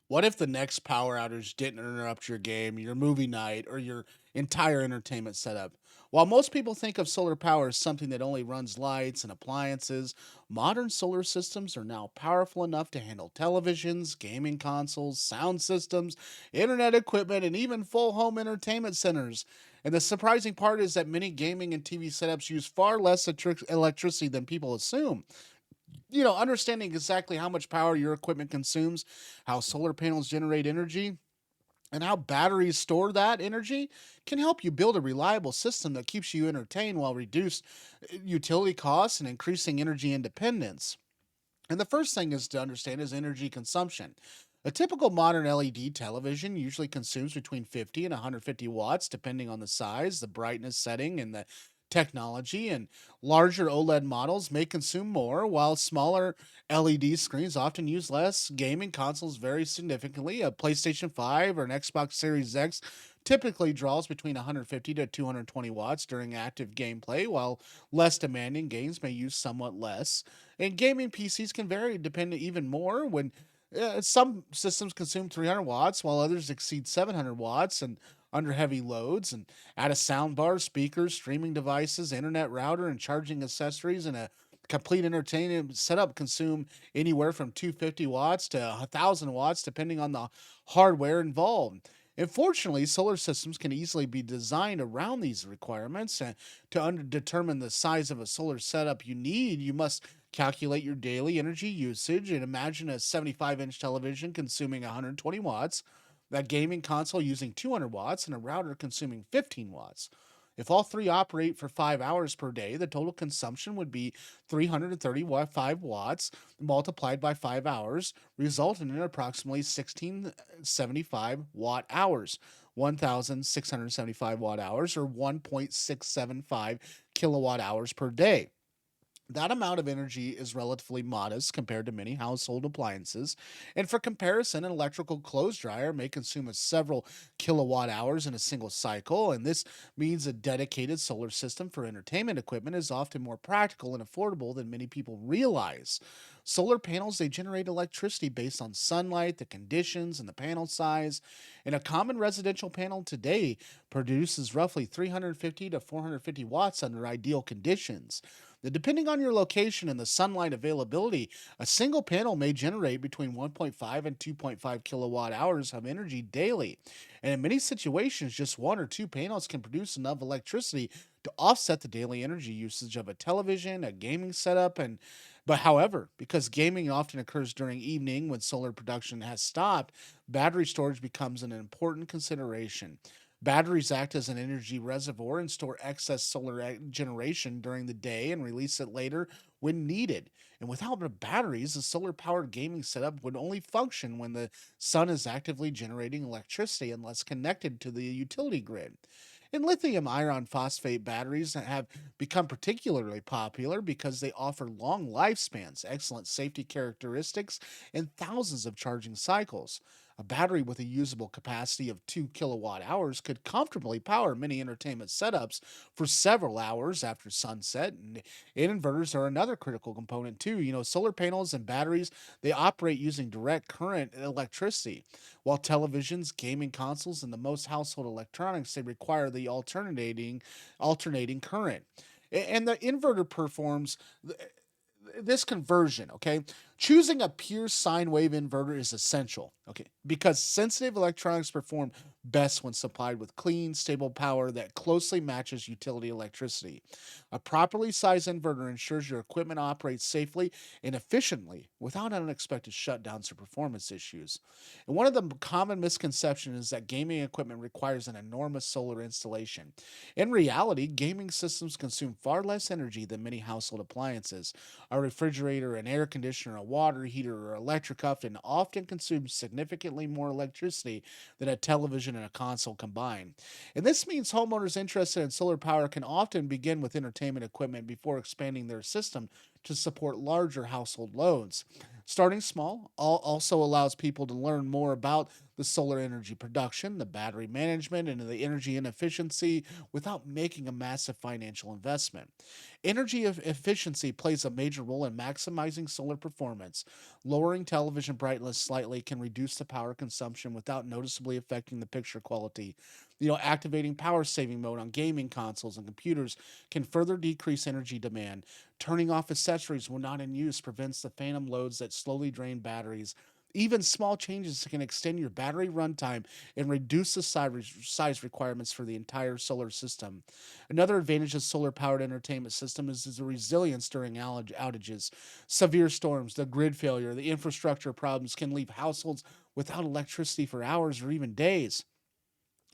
What if the next power outage didn't interrupt your game, your movie night, or your entire entertainment setup? While most people think of solar power as something that only runs lights and appliances, modern solar systems are now powerful enough to handle televisions, gaming consoles, sound systems, internet equipment, and even full home entertainment centers. And the surprising part is that many gaming and TV setups use far less electricity than people assume. Understanding exactly how much power your equipment consumes, how solar panels generate energy, and how batteries store that energy can help you build a reliable system that keeps you entertained while reduced utility costs and increasing energy independence. And the first thing is to understand is energy consumption. A typical modern LED television usually consumes between 50 and 150 watts, depending on the size, the brightness setting, and the technology. And larger OLED models may consume more, while smaller LED screens often use less. Gaming consoles vary significantly. A PlayStation 5 or an Xbox Series X typically draws between 150 to 220 watts during active gameplay, while less demanding games may use somewhat less. And gaming PCs can vary depending even more when some systems consume 300 watts while others exceed 700 watts and under heavy loads. And add a sound bar, speakers, streaming devices, internet router, and charging accessories, and a complete entertainment setup consume anywhere from 250 watts to 1,000 watts depending on the hardware involved. And fortunately, solar systems can easily be designed around these requirements. And determine the size of a solar setup you need, you must calculate your daily energy usage and imagine a 75-inch television consuming 120 watts, a gaming console using 200 watts, and a router consuming 15 watts. If all three operate for 5 hours per day, the total consumption would be 335 watts multiplied by 5 hours, resulting in approximately 1675 watt hours, 1,675 watt hours, or 1.675 kilowatt hours per day. That amount of energy is relatively modest compared to many household appliances. And for comparison, an electrical clothes dryer may consume several kilowatt hours in a single cycle. And this means a dedicated solar system for entertainment equipment is often more practical and affordable than many people realize. Solar panels, they generate electricity based on sunlight, the conditions, and the panel size. And a common residential panel today produces roughly 350 to 450 watts under ideal conditions. Depending on your location and the sunlight availability, a single panel may generate between 1.5 and 2.5 kilowatt hours of energy daily. And in many situations, just one or two panels can produce enough electricity to offset the daily energy usage of a television, a gaming setup, and but however, because gaming often occurs during evening when solar production has stopped, battery storage becomes an important consideration. Batteries act as an energy reservoir and store excess generation during the day and release it later when needed. And without the batteries, a solar powered gaming setup would only function when the sun is actively generating electricity unless connected to the utility grid. And lithium iron phosphate batteries have become particularly popular because they offer long lifespans, excellent safety characteristics, and thousands of charging cycles. A battery with a usable capacity of 2 kilowatt hours could comfortably power many entertainment setups for several hours after sunset. And inverters are another critical component too. Solar panels and batteries, they operate using direct current electricity, while televisions, gaming consoles, and the most household electronics, they require the alternating current. And the inverter performs this conversion, okay? Choosing a pure sine wave inverter is essential, okay? Because sensitive electronics perform best when supplied with clean, stable power that closely matches utility electricity. A properly sized inverter ensures your equipment operates safely and efficiently without unexpected shutdowns or performance issues. And one of the common misconceptions is that gaming equipment requires an enormous solar installation. In reality, gaming systems consume far less energy than many household appliances. A refrigerator, an air conditioner, a water heater, or electric oven often consumes significantly more electricity than a television and a console combined. And this means homeowners interested in solar power can often begin with entertainment equipment before expanding their system to support larger household loads. Starting small also allows people to learn more about the solar energy production, the battery management, and the energy inefficiency without making a massive financial investment. Energy efficiency plays a major role in maximizing solar performance. Lowering television brightness slightly can reduce the power consumption without noticeably affecting the picture quality. Activating power saving mode on gaming consoles and computers can further decrease energy demand. Turning off accessories when not in use prevents the phantom loads that slowly drain batteries. Even small changes can extend your battery runtime and reduce the size requirements for the entire solar system. Another advantage of solar powered entertainment system is the resilience during outages. Severe storms, the grid failure, the infrastructure problems can leave households without electricity for hours or even days.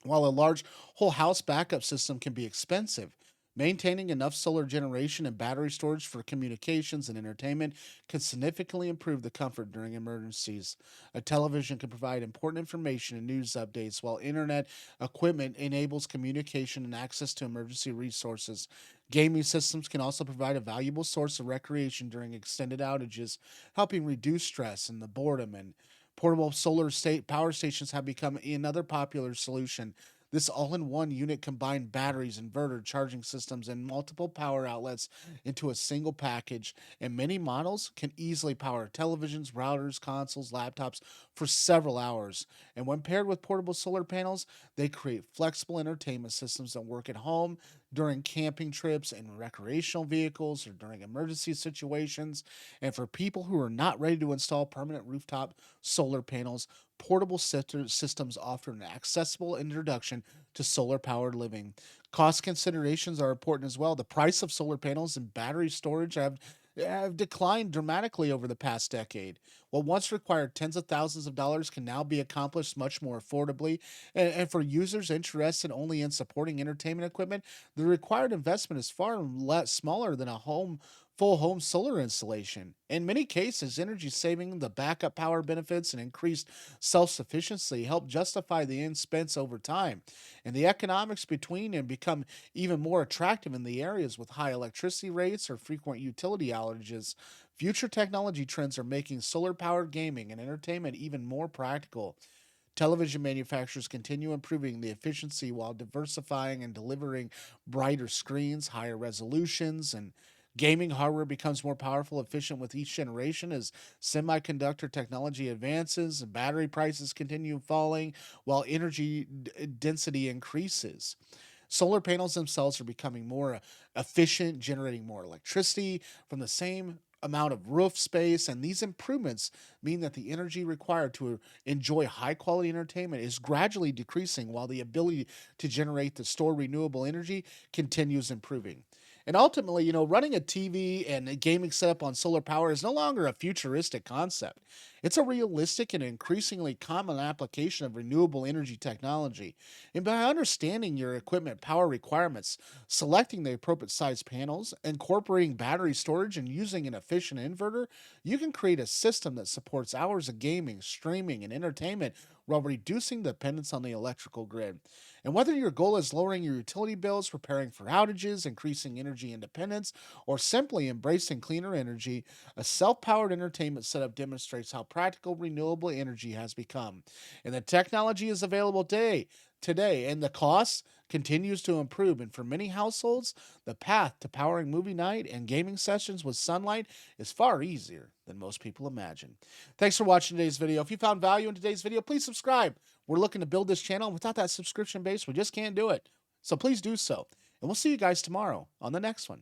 While a large whole house backup system can be expensive, maintaining enough solar generation and battery storage for communications and entertainment can significantly improve the comfort during emergencies. A television can provide important information and news updates, while internet equipment enables communication and access to emergency resources. Gaming systems can also provide a valuable source of recreation during extended outages, helping reduce stress and the boredom. And portable solar state power stations have become another popular solution. This all-in-one unit combined batteries, inverter, charging systems, and multiple power outlets into a single package, and many models can easily power televisions, routers, consoles, laptops for several hours. And when paired with portable solar panels, they create flexible entertainment systems that work at home, during camping trips, and recreational vehicles, or during emergency situations. And for people who are not ready to install permanent rooftop solar panels, portable systems offer an accessible introduction to solar powered living. Cost considerations are important as well. The price of solar panels and battery storage have declined dramatically over the past decade. What once required tens of thousands of dollars can now be accomplished much more affordably. And for users interested only in supporting entertainment equipment, the required investment is far less smaller than a full home solar installation. In many cases, energy saving, the backup power benefits, and increased self sufficiency help justify the expense over time. And the economics between them become even more attractive in the areas with high electricity rates or frequent utility outages. Future technology trends are making solar powered gaming and entertainment even more practical. Television manufacturers continue improving the efficiency while diversifying and delivering brighter screens, higher resolutions, and gaming hardware becomes more powerful, efficient with each generation as semiconductor technology advances and battery prices continue falling while energy density increases. Solar panels themselves are becoming more efficient, generating more electricity from the same amount of roof space, and these improvements mean that the energy required to enjoy high quality entertainment is gradually decreasing while the ability to generate the store renewable energy continues improving. And ultimately, running a TV and a gaming setup on solar power is no longer a futuristic concept. It's a realistic and increasingly common application of renewable energy technology. And by understanding your equipment power requirements, selecting the appropriate size panels, incorporating battery storage, and using an efficient inverter, you can create a system that supports hours of gaming, streaming, and entertainment while reducing dependence on the electrical grid. And whether your goal is lowering your utility bills, preparing for outages, increasing energy independence, or simply embracing cleaner energy, a self powered entertainment setup demonstrates how practical renewable energy has become. And the technology is available today, and the cost continues to improve. And for many households, the path to powering movie night and gaming sessions with sunlight is far easier than most people imagine. Thanks for watching today's video. If you found value in today's video, please subscribe. We're looking to build this channel, and without that subscription base, we just can't do it. So please do so. And we'll see you guys tomorrow on the next one.